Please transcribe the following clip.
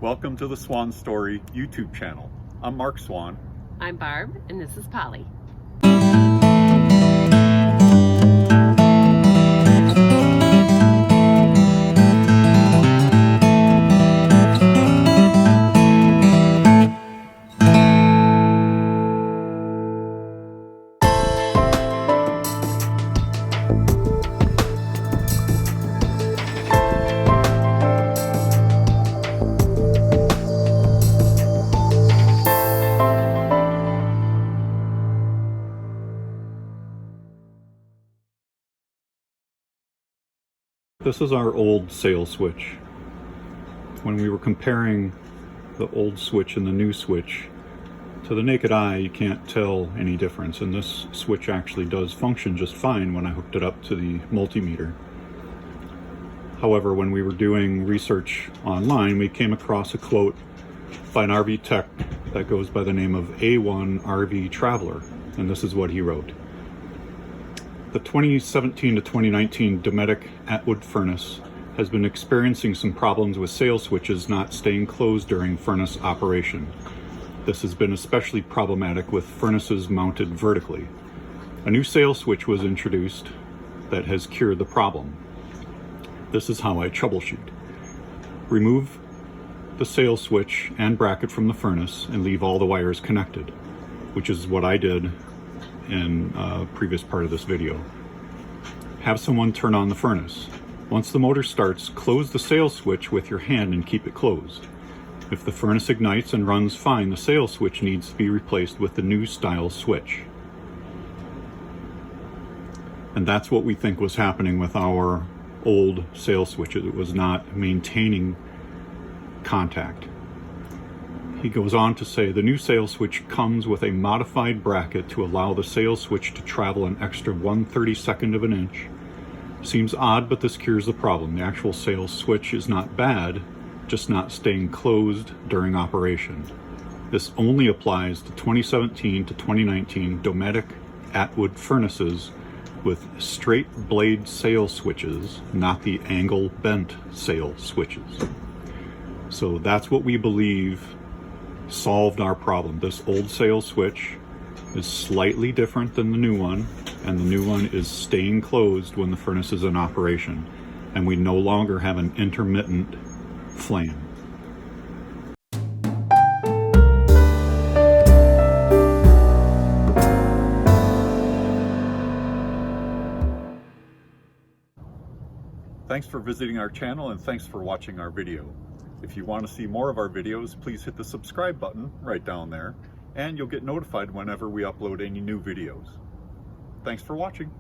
Welcome to the Swan Story YouTube channel. I'm Mark Swan. I'm Barb, and this is Polly. This is our old sail switch. When we were comparing the old switch and the new switch, to the naked eye you can't tell any difference, and this switch actually does function just fine when I hooked it up to the multimeter. However, when we were doing research online, we came across a quote by an RV tech that goes by the name of A1 RV Traveler, and this is what he wrote. The 2017 to 2019 Dometic Atwood furnace has been experiencing some problems with sail switches not staying closed during furnace operation. This has been especially problematic with furnaces mounted vertically. A new sail switch was introduced that has cured the problem. This is how I troubleshoot. Remove the sail switch and bracket from the furnace and leave all the wires connected, which is what I did in a previous part of this video. Have someone turn on the furnace. Once the motor starts, close the sail switch with your hand and keep it closed. If the furnace ignites and runs fine, the sail switch needs to be replaced with the new style switch. And that's what we think was happening with our old sail switches. It was not maintaining contact. He goes on to say the new sail switch comes with a modified bracket to allow the sail switch to travel an extra 1/32 of an inch. Seems odd, but this cures the problem. The actual sail switch is not bad, just not staying closed during operation. This only applies to 2017 to 2019 Dometic Atwood furnaces with straight blade sail switches, not the angle bent sail switches. So that's what we believe solved our problem. This old sail switch is slightly different than the new one, and the new one is staying closed when the furnace is in operation, and we no longer have an intermittent flame. Thanks for visiting our channel, and thanks for watching our video. If you want to see more of our videos, please hit the subscribe button right down there, and you'll get notified whenever we upload any new videos. Thanks for watching.